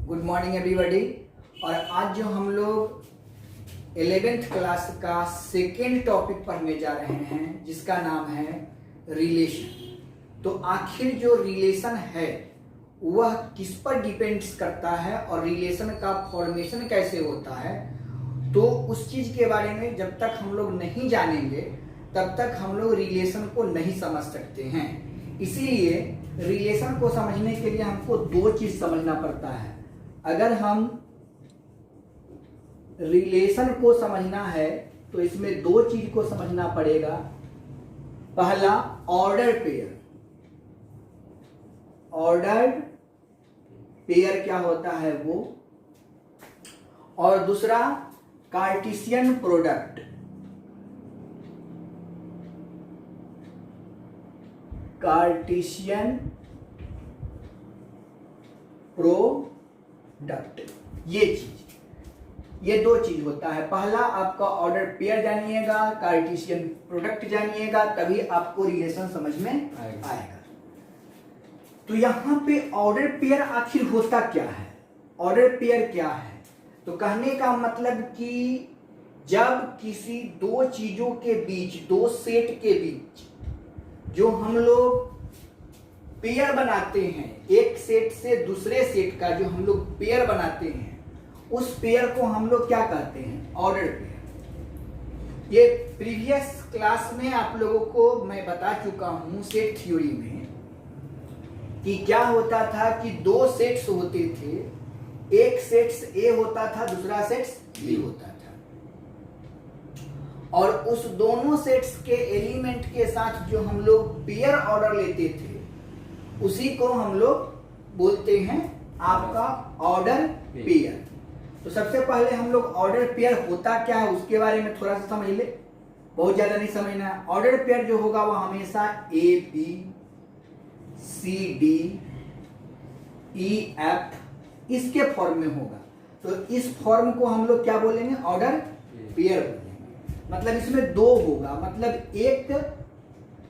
Good morning everybody. और आज जो हम लोग 11th क्लास का सेकेंड टॉपिक पढ़ने जा रहे हैं जिसका नाम है रिलेशन। तो आखिर जो रिलेशन है वह किस पर डिपेंड्स करता है और रिलेशन का फॉर्मेशन कैसे होता है, तो उस चीज के बारे में जब तक हम लोग नहीं जानेंगे तब तक हम लोग रिलेशन को नहीं समझ सकते हैं। इसीलिए रिलेशन को समझने के लिए हमको दो चीज समझना पड़ता है। अगर हम रिलेशन को समझना है तो इसमें दो चीज को समझना पड़ेगा। पहला ऑर्डर पेयर। ऑर्डर पेयर क्या होता है वो, और दूसरा कार्टेशियन प्रोडक्ट। कार्टेशियन प्रोडक्ट, ये दो चीज होता है। पहला आपका ऑर्डर पेयर जानिएगा, कार्टेशियन प्रोडक्ट जानिएगा, तभी आपको रिलेशन समझ में आएगा। तो यहां पे ऑर्डर पेयर आखिर होता क्या है, ऑर्डर पेयर क्या है? तो कहने का मतलब कि जब किसी दो चीजों के बीच, दो सेट के बीच जो हम लोग पेयर बनाते हैं, एक सेट से दूसरे सेट का जो हम लोग पेयर बनाते हैं, उस पेयर को हम लोग क्या कहते हैं? Order pair. ये प्रीवियस क्लास में आप लोगों को मैं बता चुका हूं सेट थ्योरी में कि क्या होता था कि दो सेट्स होते थे, एक सेट्स ए होता था, दूसरा सेट्स बी होता था, और उस दोनों सेट्स के एलिमेंट के साथ जो हम लोग पेयर ऑर्डर लेते थे उसी को हम लोग बोलते हैं आपका ऑर्डर पेयर। तो सबसे पहले हम लोग ऑर्डर पेयर होता क्या है उसके बारे में थोड़ा सा समझ ले, बहुत ज्यादा नहीं समझना है। ऑर्डर पेयर जो होगा वो हमेशा A B C D E F इसके फॉर्म में होगा। तो इस फॉर्म को हम लोग क्या बोलेंगे? ऑर्डर पेयर बोलेंगे। मतलब इसमें दो होगा, मतलब एक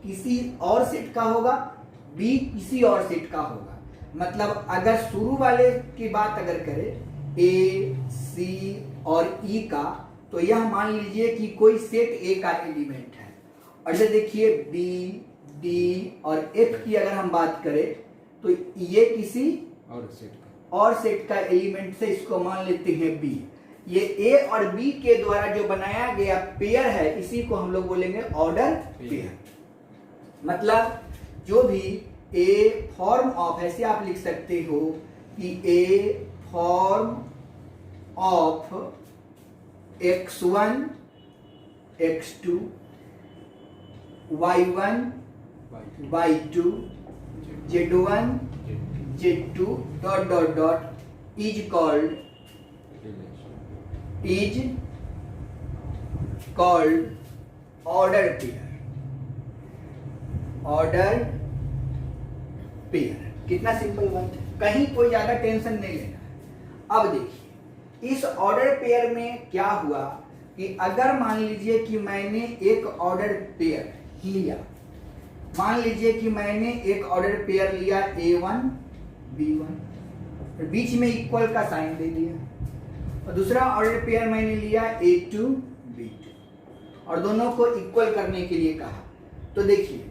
किसी और सेट का होगा, बी किसी और सेट का होगा। मतलब अगर शुरू वाले की बात अगर करें ए सी और ई का, तो यह मान लीजिए कि कोई सेट ए का एलिमेंट है। और जैसे देखिए बी डी और एफ की अगर हम बात करें तो ये किसी और सेट का एलिमेंट से इसको मान लेते हैं बी। ये ए और बी के द्वारा जो बनाया गया पेयर है इसी को हम लोग बोलेंगे ऑर्डर पेयर। मतलब जो भी ए फॉर्म ऑफ, ऐसे आप लिख सकते हो कि a form of x1 x2 y1 y2 z1 z2 dot dot dot is called order pair. Order pair कितना सिंपल बात है, कहीं कोई ज्यादा टेंशन नहीं लेना है। अब देखिए इस ऑर्डर पेयर में क्या हुआ कि अगर मान लीजिए कि मैंने एक ऑर्डर पेयर लिया, मान लीजिए कि मैंने एक ऑर्डर पेयर लिया A1 B1, बीच में इक्वल का साइन दे दिया, और दूसरा ऑर्डर पेयर मैंने लिया A2 B2 और दोनों को इक्वल करने के लिए कहा। तो देखिए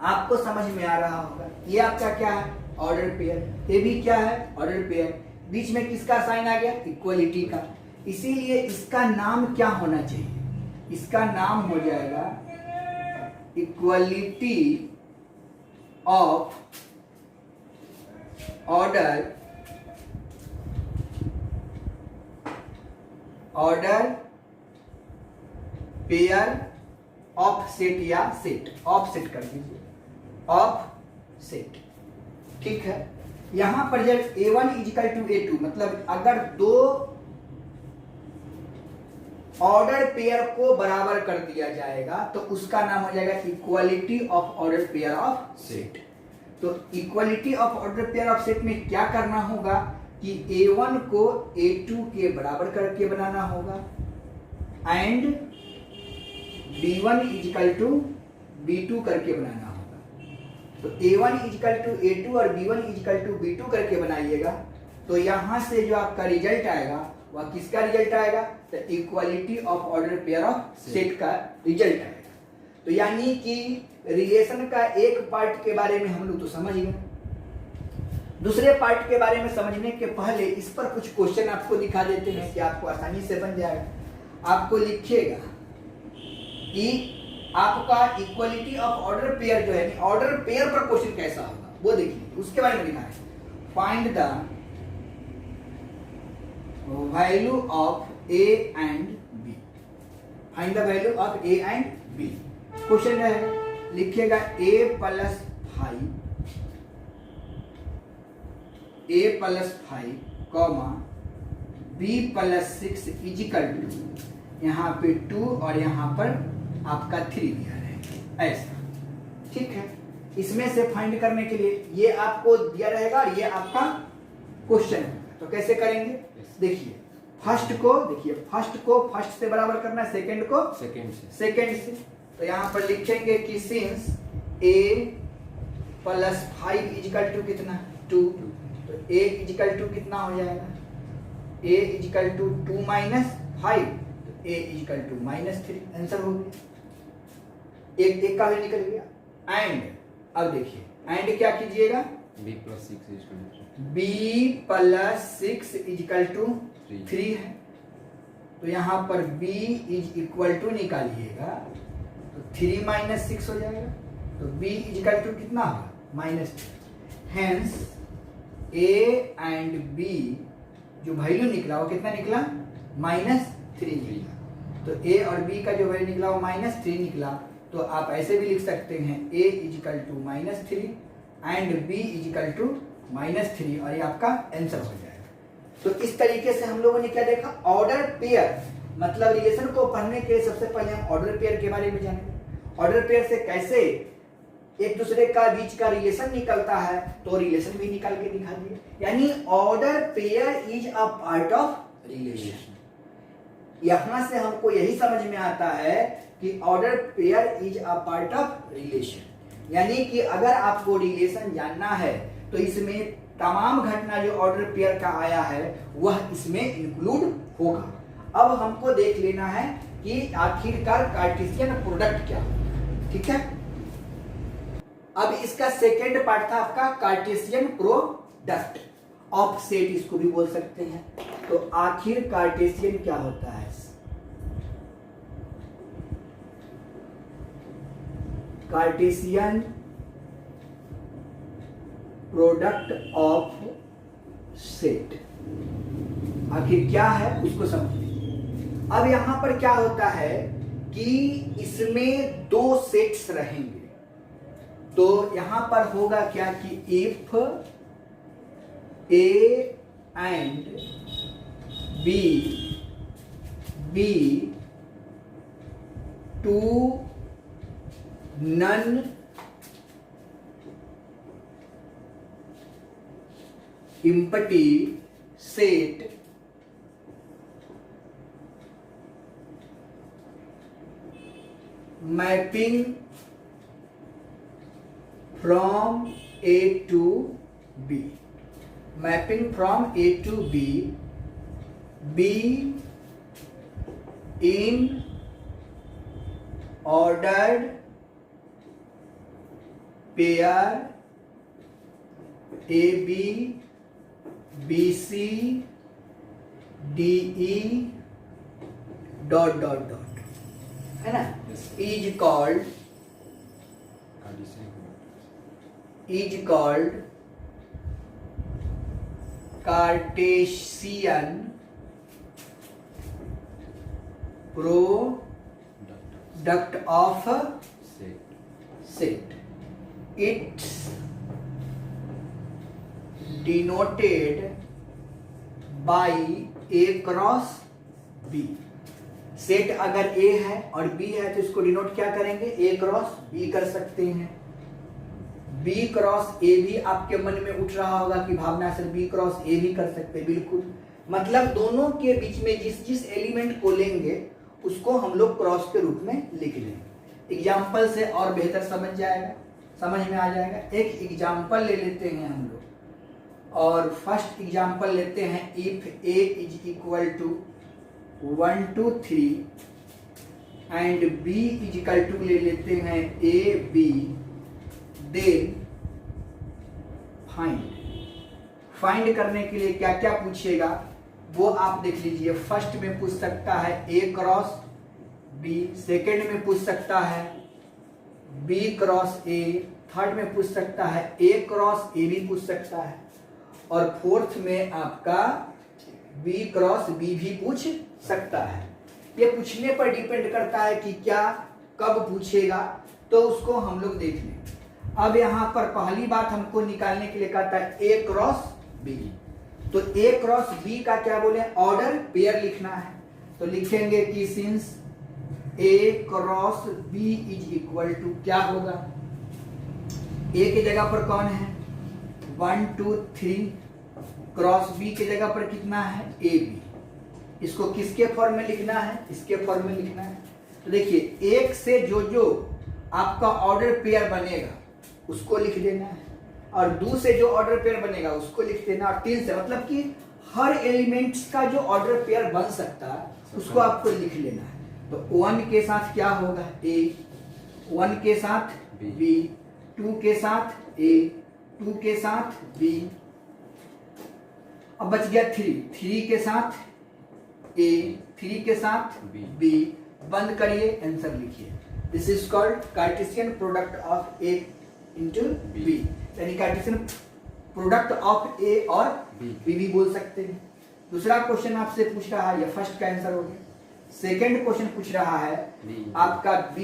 आपको समझ में आ रहा होगा, ये आपका क्या है? Order pair. ये भी क्या है? Order pair. बीच में किसका साइन आ गया? इक्वलिटी का। इसीलिए इसका नाम क्या होना चाहिए? इसका नाम हो जाएगा equality of order pair of set, या सेट ऑफ सेट कर दीजिए, ऑफ सेट। ठीक है, यहां पर जब A1 इजिकल टू A2, मतलब अगर दो ऑर्डर पेयर को बराबर कर दिया जाएगा तो उसका नाम हो जाएगा equality of order pair of set. तो equality of order pair of set में क्या करना होगा कि A1 को A2 के बराबर करके बनाना होगा and B1 is equal to B2 करके बनाना होगा। तो A1 इजिकल टू A2 और B1 इजिकल टू B2 करके बनाइएगा तो यहां से जो आपका रिजल्ट आएगा वह किसका रिजल्ट आएगा? तो equality of order pair of set का रिजल्ट आएगा। तो यानी कि रिलेशन का एक पार्ट के बारे में हम लोग तो समझ गए। दूसरे पार्ट के बारे में समझने के पहले इस पर कुछ क्वेश्चन आपको दिखा देते हैं कि आपको आसानी से बन जाएगा। आपको लिखिएगा कि आपका इक्वालिटी ऑफ ऑर्डर पेयर जो है, ऑर्डर पेयर पर क्वेश्चन कैसा होगा वो देखिए, उसके बारे में लिखा है। Find the value of a and b. Find the value of a and b. Question है, लिखिएगा a plus 5 comma b plus 6 equal to, यहाँ पे 2 और यहाँ पर आपका 3 दिया रहेगा ऐसा। ठीक है, इसमें से फाइंड करने के लिए ये आपको दिया रहेगा और ये आपका क्वेश्चन है। तो कैसे करेंगे? देखिए, फर्स्ट को फर्स्ट से बराबर करना है, सेकंड को सेकंड से। तो यहाँ पर लिखेंगे कि since a plus 5 equal to कितना? 2। तो a इजिकल टू कितना हो जाएगा? a इजिकल टू 2 माइनस 5, तो a इजिकल टू -3। आंसर हो गया, एक का भी निकल गया। एंड अब देखिए, एंड क्या कीजिएगा? b प्लस 6 इजिकल टू 3 है। तो यहाँ पर b इज इक्वल टू निकालिएगा तो 3 माइनस 6 हो जाएगा। तो b इजिकल टू कितना होगा? -3। हेंस a एंड b जो वैल्यू निकला वो कितना निकला? -3 निकला। तो a और b का जो वैल्यू निकला वो -3 निकला। तो आप ऐसे भी लिख सकते हैं a equal to -3 and b equal to -3 और ये आपका आंसर हो जाएगा। तो इस तरीके से हम लोगों ने क्या देखा? ऑर्डर पेयर, मतलब रिलेशन को पढ़ने के लिए सबसे पहले हम ऑर्डर पेयर के बारे में जानेंगे। ऑर्डर पेयर से कैसे एक दूसरे का बीच का रिलेशन निकलता है, तो रिलेशन भी निकाल के दिखा दिए। यानी order pair is a part of relation. यहां से हमको यही समझ में आता है कि order pair is a part of relation. यानी कि अगर आपको रिलेशन जानना है तो इसमें तमाम घटना जो ऑर्डर पेयर का आया है वह इसमें इंक्लूड होगा। अब हमको देख लेना है कि आखिरकार कार्टेशियन प्रोडक्ट क्या है। ठीक है, अब इसका सेकेंड पार्ट था आपका कार्टेशियन प्रोडक्ट ऑफ सेट, इसको भी बोल सकते हैं। तो आखिर कार्टेशियन क्या होता है? कार्टेशियन प्रोडक्ट ऑफ सेट आखिर क्या है उसको समझिए। अब यहां पर क्या होता है कि इसमें 2 सेट्स रहेंगे। तो यहां पर होगा क्या कि if A and B 2 non empty set mapping from A to B, mapping from A to B in ordered pair AB BC DE ... है ना? is called Cartesian product of set. It's denoted by A cross B। Set अगर A है और B है तो इसको denote क्या करेंगे? A क्रॉस B कर सकते हैं। B क्रॉस A भी आपके मन में उठ रहा होगा कि भावना सर B क्रॉस A भी कर सकते हैं। बिल्कुल, मतलब दोनों के बीच में जिस एलिमेंट को लेंगे उसको हम लोग क्रॉस के रूप में लिख लेंगे। एग्जाम्पल से और बेहतर समझ में आ जाएगा। एक एग्जाम्पल ले लेते हैं हम लोग। और फर्स्ट एग्जांपल लेते हैं, if a is equal to 1 2 3 and b is equal to ले लेते हैं a b, देन फाइंड करने के लिए क्या क्या पूछेगा वो आप देख लीजिए। फर्स्ट में पूछ सकता है a क्रॉस b, सेकेंड में पूछ सकता है b क्रॉस a, थर्ड में पूछ सकता है a क्रॉस a भी पूछ सकता है, और फोर्थ में आपका b क्रॉस b भी पूछ सकता है। ये पूछने पर डिपेंड करता है कि क्या कब पूछेगा, तो उसको हम लोग देख लें। अब यहाँ पर पहली बात हमको निकालने के लिए कहता है a क्रॉस b, तो a क्रॉस b का क्या बोले, ऑर्डर पेयर लिखना है। तो लिखेंगे कि since a cross b is equal to क्या होगा, a की जगह पर कौन है 1 2 3, क्रॉस b की जगह पर कितना है a b, इसको किसके फॉर्म में लिखना है, इसके फॉर्म में लिखना है। तो देखिए एक से जो आपका ऑर्डर पेयर बनेगा उसको लिख देना है, और 2 से जो ऑर्डर पेयर बनेगा उसको लिख देना, और 3 से मतलब कि हर एलिमेंट्स का जो ऑर्डर पेयर बन सकता है उसको आपको लिख लेना है। तो 1 के साथ क्या होगा a, 1 के साथ b, 2 के साथ a, 2 के साथ b, अब बच गया 3 के साथ a, 3 के साथ b, बंद करिए, आंसर लिखिए। This is called Cartesian product of a into b, यानी कार्टेशियन प्रोडक्ट ऑफ a और b भी बोल सकते हैं। दूसरा क्वेश्चन आपसे पूछ रहा है, ये फर्स्ट का आंसर हो गया। सेकेंड क्वेश्चन पूछ रहा है आपका b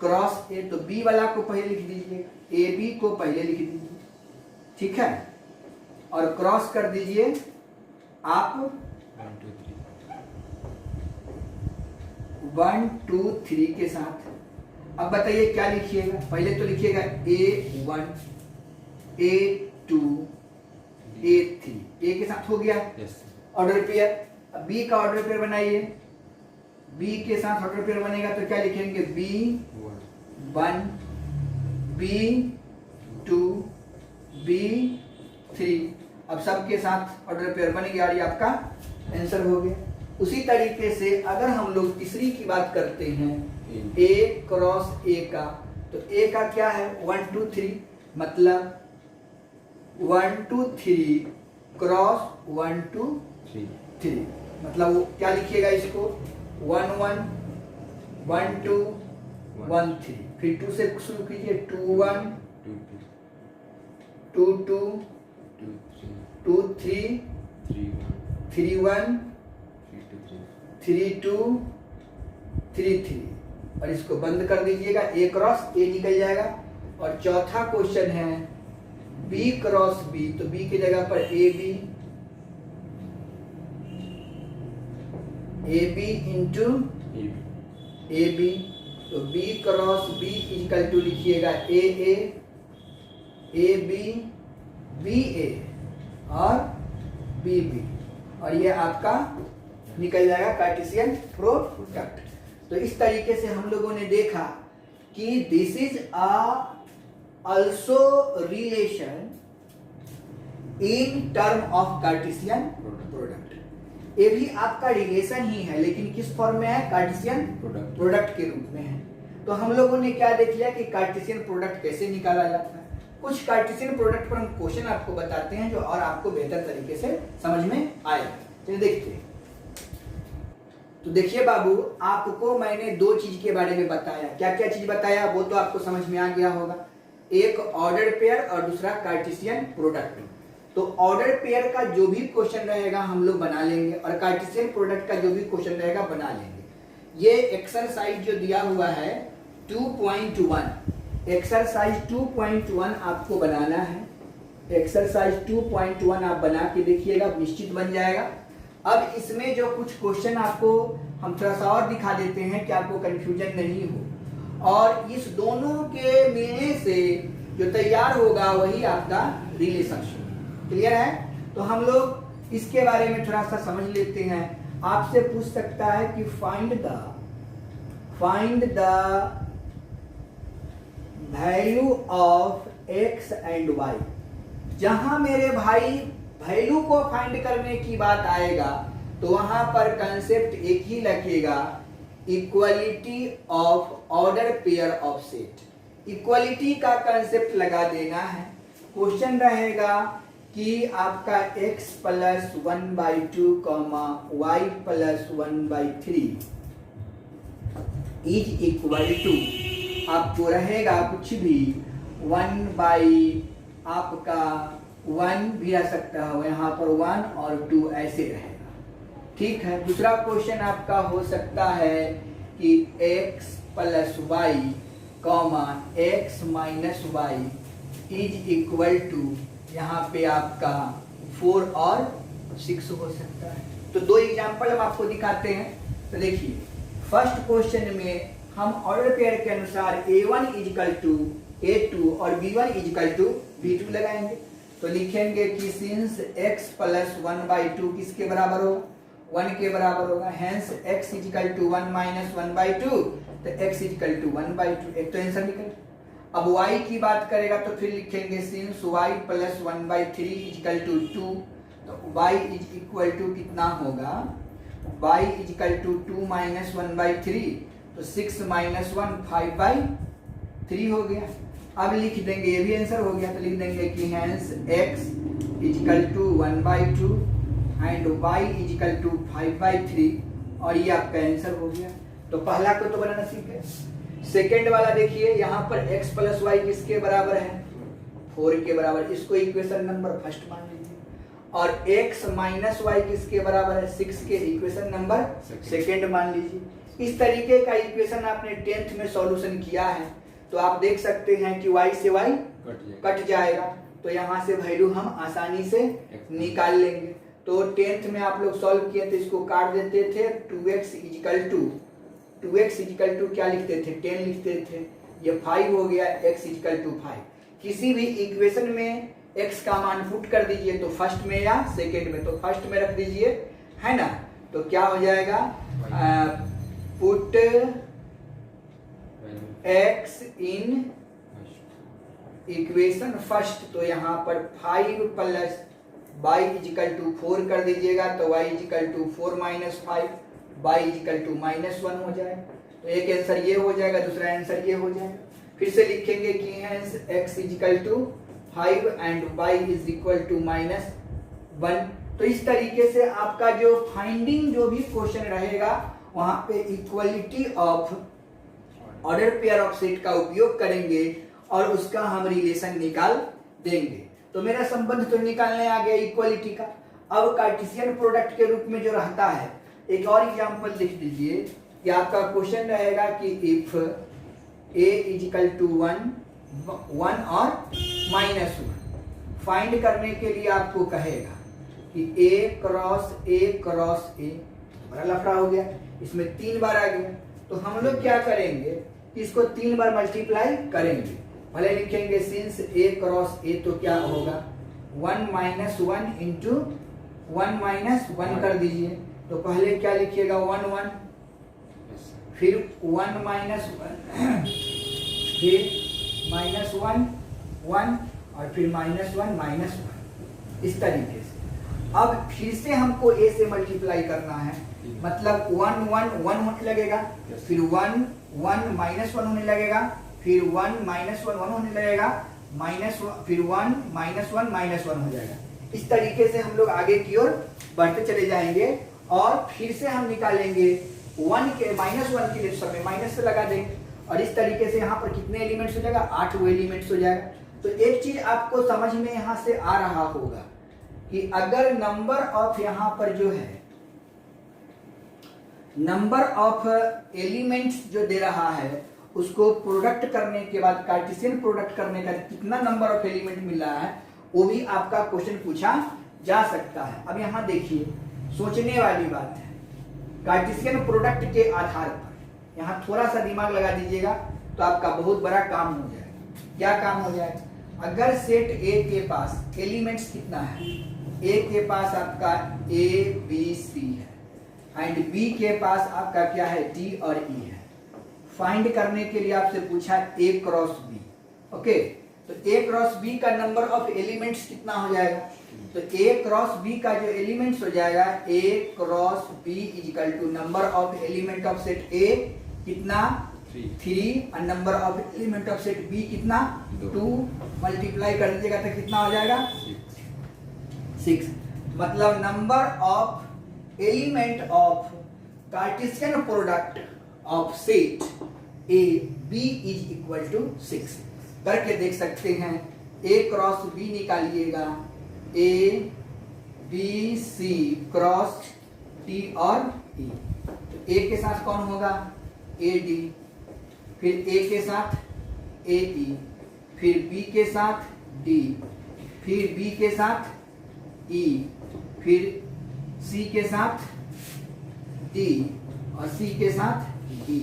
क्रॉस a, तो b वाला को पहले लिख दीजिए, a b को पहले लिख दीजिए, ठीक है, और क्रॉस कर दीजिए आप 1 2 3 के साथ। अब बताइए क्या लिखिएगा, पहले तो लिखिएगा a1 a2 a3, a के साथ हो गया ऑर्डर पेयर। अब b का ऑर्डर पेयर बनाइए, b के साथ ऑर्डर पेयर बनेगा तो क्या लिखेंगे b1 b2 b3, अब सबके साथ ऑर्डर पेयर बन गया और ये आपका आंसर हो गया। उसी तरीके से अगर हम लोग तीसरी की बात करते हैं a क्रॉस a का, तो a का क्या है 1 2 3, मतलब 1 2 3 क्रॉस 1 2 3, मतलब वो क्या लिखिएगा इसको 1 1 1 2 1 3, फिर 2 से शुरू कीजिए 2 1 2 2 2 3 3 1 3 2 3 3, और इसको बंद कर दीजिएगा, a क्रॉस a निकल जाएगा। और चौथा क्वेश्चन है b क्रॉस b, तो b की जगह पर a b into a b, तो b cross b equal to लिखिएगा a b b a और b b, और ये आपका निकल जाएगा कार्टेशियन प्रोडक्ट। तो इस तरीके से हम लोगों ने देखा कि this is also relation in term of Cartesian product. ये भी आपका रिलेशन ही है, लेकिन किस फॉर्म में है, कार्टेशियन प्रोडक्ट के रूप में है। तो हम लोगों ने क्या देख लिया कि कार्टेशियन प्रोडक्ट कैसे निकाला जाता है। कुछ कार्टेशियन प्रोडक्ट पर हम क्वेश्चन आपको बताते हैं जो और आपको बेहतर तरीके से समझ में आएगा। चलिए देखते हैं। तो देखिए बाबू, आपको मैंने 2 चीज के बारे में बताया। क्या क्या चीज बताया वो तो आपको समझ में आ गया होगा, एक ऑर्डर पेयर और दूसरा कार्टेशियन प्रोडक्ट। तो ऑर्डर पेयर का जो भी क्वेश्चन रहेगा हम लोग बना लेंगे, और कार्टेशियन प्रोडक्ट का जो भी क्वेश्चन रहेगा बना लेंगे। ये एक्सरसाइज जो दिया हुआ है 2.1, एक्सरसाइज 2.1 आपको बनाना है। एक्सरसाइज 2.1 आप बना के देखिएगा, निश्चित बन जाएगा। अब इसमें जो कुछ क्वेश्चन आपको हम थोड़ा सा और दिखा देते हैं कि आपको कंफ्यूजन नहीं हो, और इस दोनों के मिलने से जो तैयार होगा वही आपका रिलेशनशिप। क्लियर है? तो हम लोग इसके बारे में थोड़ा सा समझ लेते हैं। आपसे पूछ सकता है कि find the value of x and y। जहां मेरे भाई वैल्यू को फाइंड करने की बात आएगा तो वहां पर कंसेप्ट एक ही लगेगा, equality of order pair of set. Equality का कंसेप्ट लगा देना है। क्वेश्चन रहेगा कि आपका x plus 1/2 y plus 1/3 is equal to, आपको रहेगा कुछ भी 1 आपका 1 भी आ सकता है, यहाँ पर 1 और 2 ऐसे रहेगा। ठीक है। दूसरा क्वेश्चन आपका हो सकता है कि x plus y x minus y is equal to, यहाँ पे आपका 4 और 6 हो सकता है। तो दो एग्जांपल हम आपको दिखाते हैं। तो देखिए फर्स्ट क्वेश्चन में हम ऑर्डर पेयर के अनुसार a1 इजिकल टू a2 और b1 इजिकल टू b2 लगाएंगे। तो लिखेंगे कि सिंस x प्लस 1/2 किसके बराबर होगा, 1 के बराबर होगा, hence x is equal to 1 minus 1/2, तो x इजिकल टू 1/2। एक तो आंसर निकल। अब y की बात करेगा तो फिर लिखेंगे since y plus 1/3 is equal to 2, तो y इज इक्वल टू कितना होगा, y इजिकल टू 2 माइनस 1/3, तो 6 माइनस 1 5/3 हो गया। अब लिख देंगे, ये भी आंसर हो गया, तो लिख देंगे कि hence x is equal to 1/2 and y is equal to 5/3, और ये आपका आंसर हो गया। तो पहला को तो बनाना सीख गए। सेकेंड वाला देखिए, यहाँ पर x प्लस वाई किसके बराबर है, 4 के बराबर, इसको इक्वेशन नंबर फर्स्ट मान लीजिए। और x माइनस वाई किसके बराबर है, 6 के, इक्वेशन नंबर सेकेंड मान लीजिए। इस तरीके का इक्वेशन आपने 10th में सॉल्यूशन किया है तो आप देख सकते हैं कि y से y कट जाएगा, तो यहाँ से वैल्यू हम आसानी से निकाल लेंगे। तो 10th में आप लोग सॉल्व किए तो इसको काट देते थे, 2x इजिकल टू क्या लिखते थे, 10 लिखते थे, ये 5 हो गया, x इजिकल टू 5। किसी भी इक्वेशन में x का मान पुट कर दीजिए, तो फर्स्ट में या सेकेंड में, तो फर्स्ट में रख दीजिए, है ना। तो क्या हो जाएगा, put x in equation first, तो यहाँ पर 5 प्लस y इजिकल टू 4 कर दीजिएगा, तो y is equal to 4 minus 5, y is equal to -1 हो जाएगा। तो एक आंसर ये हो जाएगा, दूसरा आंसर ये हो जाएगा। फिर से लिखेंगे कि hence x is equal to 5 and y is equal to -1। तो इस तरीके से आपका जो फाइंडिंग जो भी क्वेश्चन रहेगा वहां पे equality of order pair of set का उपयोग करेंगे और उसका हम रिलेशन निकाल देंगे। तो मेरा संबंध तो निकालने आ गया इक्वलिटी का। अब कार्टेशियन प्रोडक्ट के रूप में जो रहता है, एक और एग्जांपल लिख दीजिए कि आपका क्वेश्चन रहेगा कि इफ a इजिकल टू 1 और -1 फाइंड करने के लिए आपको कहेगा कि a क्रॉस a, बड़ा लफड़ा हो गया, इसमें 3 बार आ गया। तो हम लोग क्या करेंगे, इसको 3 बार मल्टीप्लाई करेंगे। पहले लिखेंगे सिंस a क्रॉस a, तो क्या होगा 1 माइनस 1 इंटू 1 माइनस 1 कर दीजिए। तो पहले क्या लिखिएगा 1 1, फिर 1 माइनस 1, फिर -1 1, और फिर -1 इस तरीके से। अब फिर से हमको a से मल्टीप्लाई करना है, मतलब 1 1 1 होने लगेगा, फिर 1 1 -1 होने लगेगा, फिर 1 -1 1 होने लगेगा, फिर 1 -1 हो जाएगा। इस तरीके से हम लोग आगे की ओर बढ़ते चले जाएंगे और फिर से हम निकालेंगे 1 के -1 के लिए समय माइनस से लगा देंगे, और इस तरीके से यहाँ पर कितने एलिमेंट्स हो जाएगा, 8 एलिमेंट्स हो जाएगा। तो एक चीज आपको समझ में यहाँ से आ रहा होगा कि अगर नंबर ऑफ यहाँ पर जो है नंबर ऑफ एलिमेंट्स जो दे रहा है उसको प्रोडक्ट करने के बाद कार्टेशियन प्रोडक्ट करने का कितना नंबर ऑफ एलिमेंट मिल रहा है वो भी आपका क्वेश्चन पूछा जा सकता है। अब यहाँ देखिए सोचने वाली बात है, कार्टेशियन प्रोडक्ट के आधार पर यहाँ थोड़ा सा दिमाग लगा दीजिएगा तो आपका बहुत बड़ा काम हो जाएगा। क्या काम हो जाएगा, अगर सेट ए के पास एलिमेंट्स कितना है, ए के पास आपका A B C है एंड B के पास आपका क्या है D और E है। फाइंड करने के लिए आपसे पूछा A क्रॉस B, ओके। तो ए क्रॉस बी का नंबर ऑफ एलिमेंट्स कितना हो जाएगा? तो ए क्रॉस बी का जो एलिमेंट्स हो जाएगा a cross b is equal to number of element of set a कितना 3 और number of element of set b कितना 2 मल्टीप्लाई कर दीजिएगा तो कितना हो जाएगा 6। मतलब number of element of Cartesian product of set a b is equal to 6 करके देख सकते हैं। ए क्रॉस बी निकालिएगा a B c cross t और ई। तो ए के साथ कौन होगा ए डी, फिर ए के साथ ए ई, फिर बी के साथ डी, फिर बी के साथ ई, फिर सी के साथ डी और सी के साथ ई।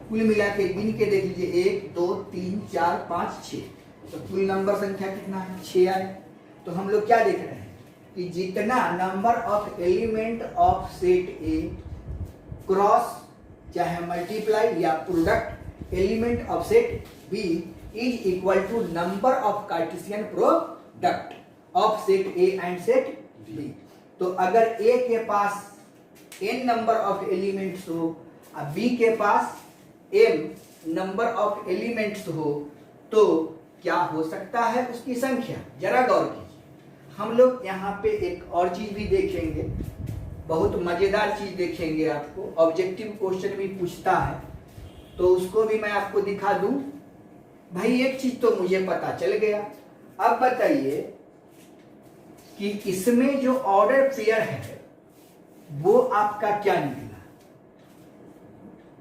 कुल मिला के गिन के देख लीजिए 1 2 3 4 5 6। तो कुल नंबर संख्या कितना है 6 आए। तो हम लोग क्या देख रहे हैं कि जितना number of element of set A cross चाहे मल्टीप्लाई या product element of set B is equal to number of Cartesian product of set A and set B. तो अगर ए के पास n नंबर ऑफ एलिमेंट्स हो और B के पास m नंबर ऑफ एलिमेंट्स हो तो क्या हो सकता है उसकी संख्या? जरा गौर कीजिए। हम लोग यहाँ पे एक और चीज भी देखेंगे, बहुत मजेदार चीज देखेंगे। आपको ऑब्जेक्टिव क्वेश्चन भी पूछता है तो उसको भी मैं आपको दिखा दूं। भाई एक चीज तो मुझे पता चल गया, अब बताइए कि इसमें जो ऑर्डर पेयर है वो आपका क्या निकला?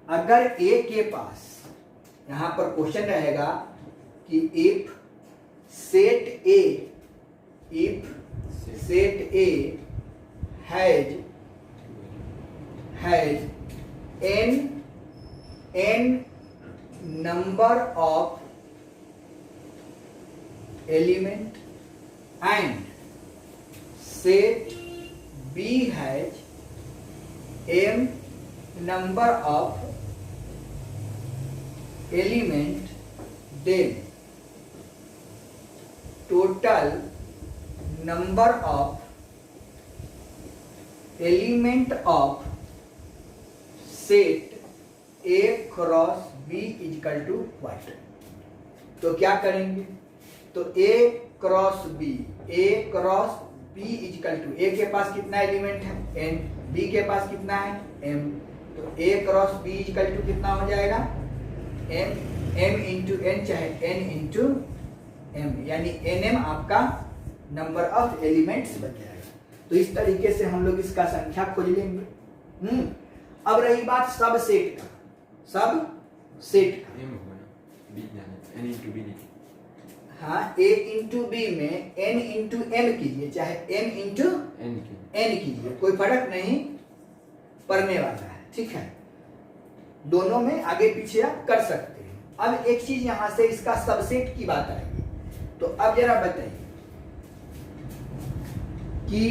अगर ए के पास यहां पर क्वेश्चन रहेगा कि if set A has n number of element and set B has m number of element, then total number of element of set A cross B is equal to what? तो क्या करेंगे? तो A cross B is equal to a के पास कितना element है n, B के पास कितना है m। तो A cross B is equal to कितना हो जाएगा m इंटू n चाहे n इंटू m, यानी nm आपका नंबर ऑफ एलिमेंट्स बन जाएगा। तो इस तरीके से हम लोग इसका संख्या खोज लेंगे। अब रही बात सब सेट का, हाँ a इंटू बी में n इंटू m कीजिए चाहे m इंटू n कीजिए, कोई फर्क नहीं पड़ने वाला है, ठीक है। दोनों में आगे पीछे आप कर सकते हैं। अब एक चीज यहां से इसका सबसेट की बात आएगी। तो अब जरा बताइए कि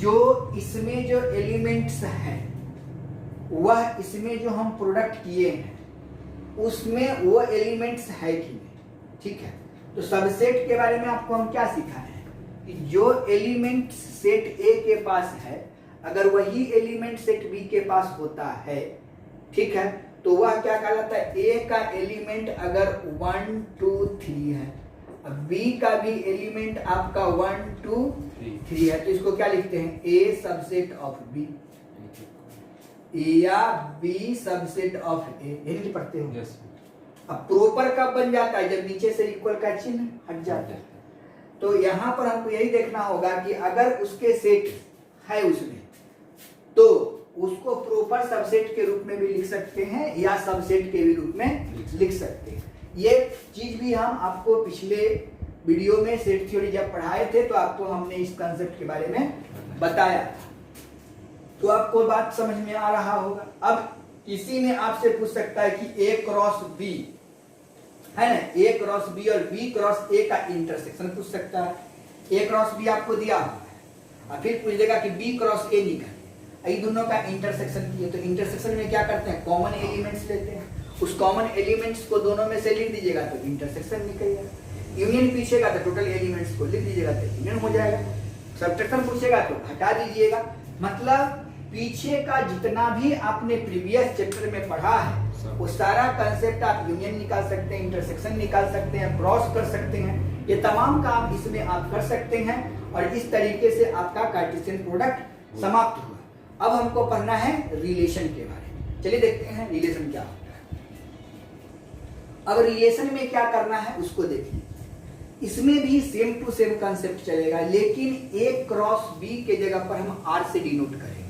जो इसमें जो एलिमेंट्स हैं वह इसमें जो हम प्रोडक्ट किए हैं उसमें वो एलिमेंट्स है कि नहीं, ठीक है। तो सबसेट के बारे में आपको हम क्या सिखाए हैं कि जो एलिमेंट सेट ए के पास है अगर वही एलिमेंट सेट बी के पास होता है, ठीक है, तो वह क्या कहलाता है? ए का एलिमेंट अगर 1 2 3 है, अब बी का भी एलिमेंट आपका 1 2 3 है, तो इसको क्या लिखते हैं? ए सबसेट ऑफ बी या बी सबसेट ऑफ ए, यही पढ़ते हो। yes. अब प्रॉपर कब बन जाता है? जब नीचे से इक्वल का चिन्ह हट जाता है। तो यहां पर हमको यही देखना होगा कि अगर उसके सेट है उसमें तो उसको प्रॉपर सबसेट के रूप में भी लिख सकते हैं या सबसेट के भी रूप में लिख सकते हैं। ये चीज भी हम आपको पिछले वीडियो में सेट थ्योरी जब पढ़ाए थे तो आपको हमने इस कंसेप्ट के बारे में बताया था, तो आपको बात समझ में आ रहा होगा। अब इसी में आपसे पूछ सकता है कि ए क्रॉस बी है ना, ए क्रॉस बी और बी क्रॉस ए का इंटरसेक्शन पूछ सकता है। ए क्रॉस बी आपको दिया हुआ है और फिर पूछ देगा कि बी क्रॉस ए निकालिए, ये दोनों का इंटरसेक्शन किए। तो इंटरसेक्शन में क्या करते हैं? कॉमन एलिमेंट्स लेते हैं, उस कॉमन एलिमेंट्स को दोनों में से लिख दीजिएगा तो इंटरसेक्शन निकल जाएगा। यूनियन पूछेगा तो टोटल एलिमेंट्स को लिख दीजिएगा तो यूनियन हो जाएगा। सब्ट्रैक्शन पूछेगा तो हटा दीजिएगा। मतलब पीछे का जितना भी आपने प्रीवियस चैप्टर में पढ़ा है वो सारा कंसेप्ट आप यूनियन निकाल सकते हैं, इंटरसेक्शन निकाल सकते हैं, क्रॉस कर सकते हैं, ये तमाम काम इसमें आप कर सकते हैं और इस तरीके से आपका कार्टेशियन प्रोडक्ट समाप्त हुआ। अब हमको पढ़ना है रिलेशन के बारे में। चलिए देखते हैं रिलेशन क्या होता है। अब रिलेशन में क्या करना है उसको देखिए। इसमें भी सेम टू सेम कंसेप्ट चलेगा, लेकिन ए क्रॉस बी के जगह पर हम आर से डिनोट करेंगे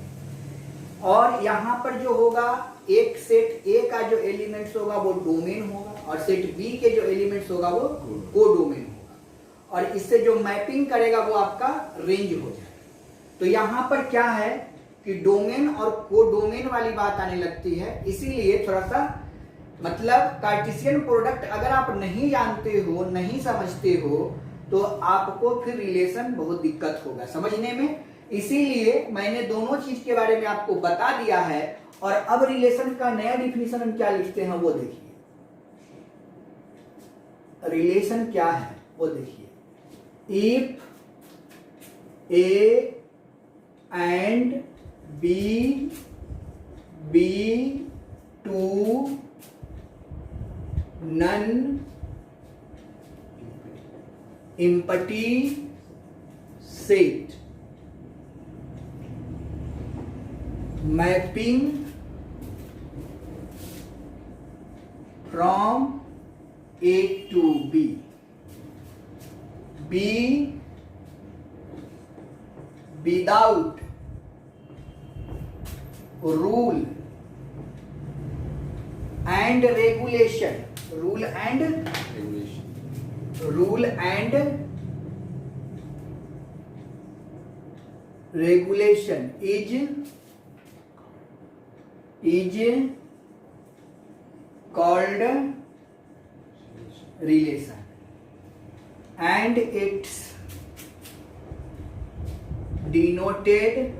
और यहां पर जो होगा एक सेट ए का जो एलिमेंट्स होगा वो डोमेन होगा और सेट बी के जो एलिमेंट्स होगा वो कोडोमेन होगा और इससे जो मैपिंग करेगा वो आपका रेंज हो जाएगा। तो यहां पर क्या है कि डोमेन और कोडोमेन वाली बात आने लगती है, इसीलिए थोड़ा सा मतलब कार्टेशियन प्रोडक्ट अगर आप नहीं जानते हो, नहीं समझते हो तो आपको फिर रिलेशन बहुत दिक्कत होगा समझने में। इसीलिए मैंने दोनों चीज के बारे में आपको बता दिया है और अब रिलेशन का नया डिफिनीशन हम क्या लिखते हैं वो देखिए। रिलेशन क्या है वो देखिए। If A and B two non empty set mapping from A to B, B without rule and regulation, rule and regulation is called relation and it's denoted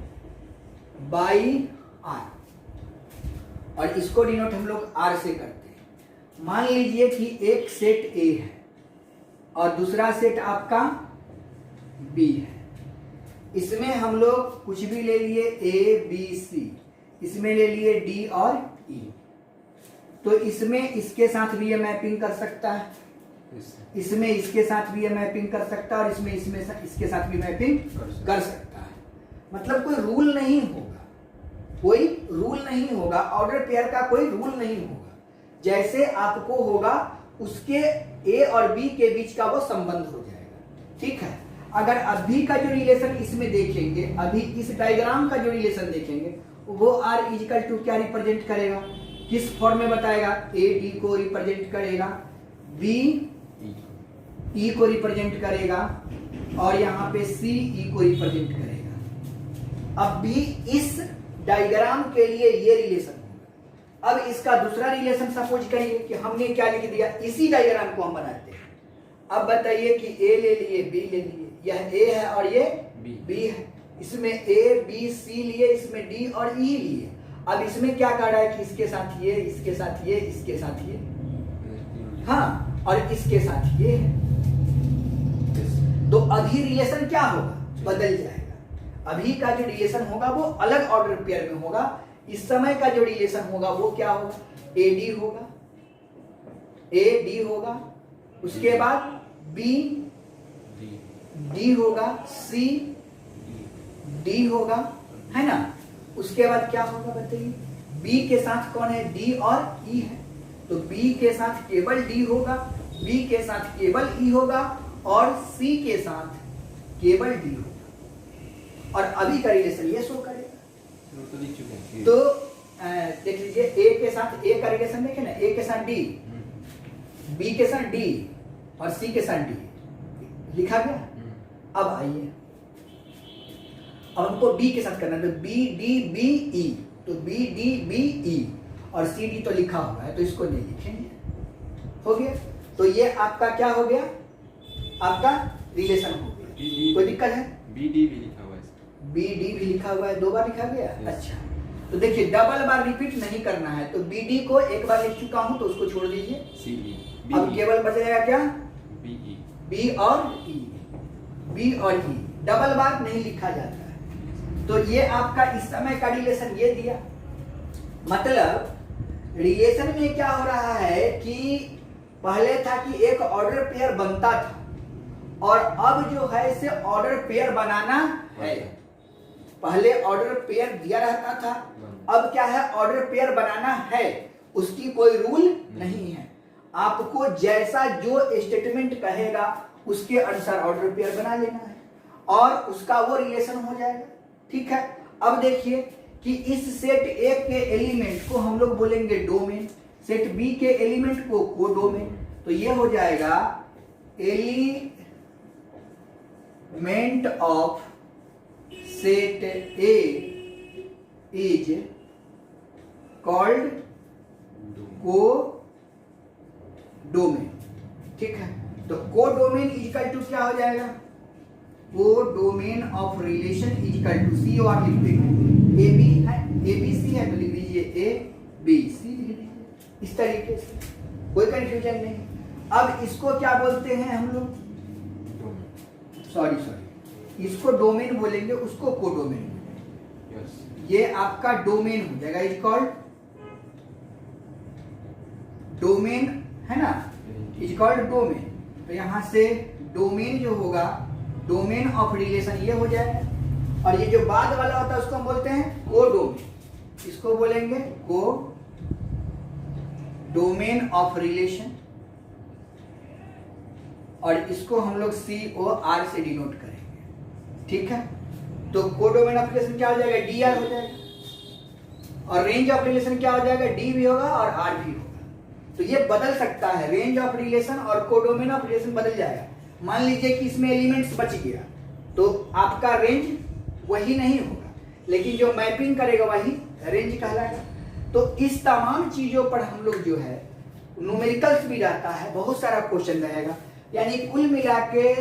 by R और इसको डिनोट हम लोग R से करते हैं। मान लीजिए कि एक सेट A है और दूसरा सेट आपका B है। इसमें हम लोग कुछ भी ले लिए A, B, C, इसमें ले लिए D और E, तो इसमें इसके साथ भी ये मैपिंग कर सकता है, इसमें इसके साथ भी ये मैपिंग कर सकता है और इसमें इसके साथ भी मैपिंग कर सकता है। मतलब कोई रूल नहीं होगा, कोई रूल नहीं होगा, ऑर्डर पेयर का कोई रूल नहीं होगा। जैसे आपको होगा उसके A और B के बीच का वो संबंध हो जाएगा। ठीक है, अगर अभी का जो रिलेशन इसमें देखेंगे, अभी इस डायग्राम का जो रिलेशन देखेंगे वो R इजिकल टू क्या रिप्रेजेंट करेगा, किस फॉर्म में बताएगा, A D को रिप्रेजेंट करेगा, B E को रिप्रेजेंट करेगा और यहाँ पे C E को रिप्रेजेंट करेगा। अब भी इस डायग्राम के लिए ये रिलेशन होगा। अब इसका दूसरा रिलेशन सपोज करिए कि हमने क्या लिख दिया, इसी डायग्राम को हम बनाते हैं। अब बताइए कि A ले लिए, B ले लिए, यह A है और ये B है, इसमें A B C लिए, इसमें D और E लिए। अब इसमें क्या कर रहा है कि इसके साथ ये, इसके साथ ये, इसके साथ ये, हाँ, और इसके साथ ये है। तो अभी रिलेशन क्या होगा, बदल जाएगा। अभी का जो रिलेशन होगा वो अलग ऑर्डर पेयर में होगा। इस समय का जो रिलेशन होगा वो क्या होगा, AD होगा, AD होगा, उसके बाद B D होगा, C D होगा, है ना। उसके बाद क्या होगा बताइए, B के साथ कौन है, D और E है, तो B के साथ केवल D होगा, B के साथ केवल E होगा और C के साथ केवल D होगा। और अभी का रिलेशन ये शो करेगा। तो देख लीजिए A के साथ A का रिलेशन देखे ना, A के साथ D, B के साथ D और C के साथ D लिखा गया। अब आइए, अब हमको D के साथ करना है, तो B D B E, तो B D B E और C D तो लिखा हुआ है तो इसको नहीं लिखेंगे, हो गया। तो ये आपका क्या हो गया, आपका रिलेशन हो गया। कोई दिक्कत है, B D भी लिखा हुआ है, B D भी लिखा हुआ है, 2 बार लिखा गया। अच्छा, तो देखिए डबल बार रिपीट नहीं करना है, तो B D को एक बार लिख चुका हूं तो उसको छोड़ दीजिए। C E, अब केवल बच जाएगा क्या, B E, बी और ई डबल बार नहीं लिखा जाता है। तो ये आपका इस समय का रिलेशन ये दिया। मतलब रिलेशन में क्या हो रहा है कि पहले था कि एक ऑर्डर पेयर बनता था और अब जो है इसे ऑर्डर पेयर बनाना है। पहले ऑर्डर पेयर दिया रहता था, अब क्या है ऑर्डर पेयर बनाना है। उसकी कोई रूल नहीं है, आपको जैसा जो स्टेटमेंट कहेगा उसके अनुसार ऑर्डर पेयर बना लेना है और उसका वो रिलेशन हो जाएगा। ठीक है, अब देखिए कि इस सेट ए के एलिमेंट को हम लोग बोलेंगे डोमेन, सेट बी के एलिमेंट को कोडोमेन। तो ये हो जाएगा element of set a is called codomain. ठीक है, तो कोडोमेन इक्वल टू क्या हो जाएगा, codomain of relation equal to c और लिखते हैं ए बी है, ए बी सी है तो लिख दीजिए ए बी सी लिख दीजिए। इस तरीके से कोई कंफ्यूजन नहीं। अब इसको क्या बोलते हैं हम लोग, सॉरी इसको डोमेन बोलेंगे, उसको कोडोमेन बोलेंगे। ये आपका डोमेन हो जाएगा, इज कॉल्ड डोमेन है ना, इज कॉल्ड डोमेन। तो यहां से डोमेन जो होगा डोमेन ऑफ रिलेशन ये हो जाएगा और ये जो बाद वाला होता है उसको हम बोलते हैं कोडोमेन। इसको बोलेंगे कोडोमेन ऑफ रिलेशन और इसको हम लोग COR से डिनोट करेंगे। ठीक है, तो कोडोमेन ऑफ रिलेशन क्या हो जाएगा, DR हो जाएगा और रेंज ऑफ रिलेशन क्या हो जाएगा, D भी होगा और R भी होगा। तो ये बदल सकता है, रेंज ऑफ रिलेशन और कोडोमेन ऑफ रिलेशन बदल जाएगा। मान लीजिए कि इसमें एलिमेंट्स बच गया तो आपका रेंज वही नहीं होगा, लेकिन जो मैपिंग करेगा वही रेंज कहलाएगा। तो इस तमाम चीजों पर हम लोग जो है न्यूमेरिकल्स भी रहता है, बहुत सारा क्वेश्चन रहेगा। यानी कुल मिला के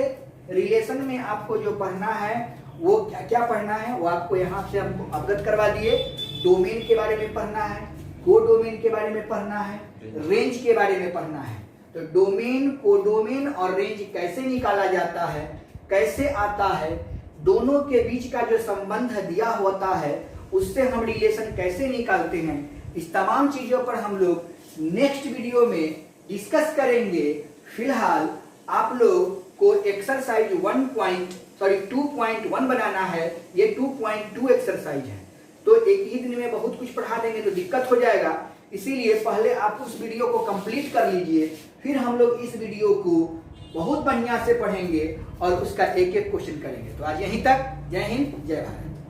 रिलेशन में आपको जो पढ़ना है वो क्या क्या पढ़ना है वो आपको यहाँ से हमको अवगत करवा दिए। डोमेन के बारे में पढ़ना है, कोडोमेन के बारे में पढ़ना है, रेंज के बारे में पढ़ना है। तो डोमेन, कोडोमेन और रेंज कैसे निकाला जाता है, कैसे आता है, दोनों के बीच का जो संबंध दिया होता है उससे हम रिलेशन कैसे निकालते हैं, इस तमाम चीजों पर हम लोग नेक्स्ट वीडियो में डिस्कस करेंगे। फिलहाल आप लोग को एक्सरसाइज 2.1 बनाना है, ये 2.2 एक्सरसाइज है। तो एक ही दिन में बहुत कुछ पढ़ा देंगे तो दिक्कत हो जाएगा, इसीलिए पहले आप उस वीडियो को कंप्लीट कर लीजिए, फिर हम लोग इस वीडियो को बहुत बढ़िया से पढ़ेंगे और उसका एक एक क्वेश्चन करेंगे। तो आज यहीं तक, जय हिंद जय भारत।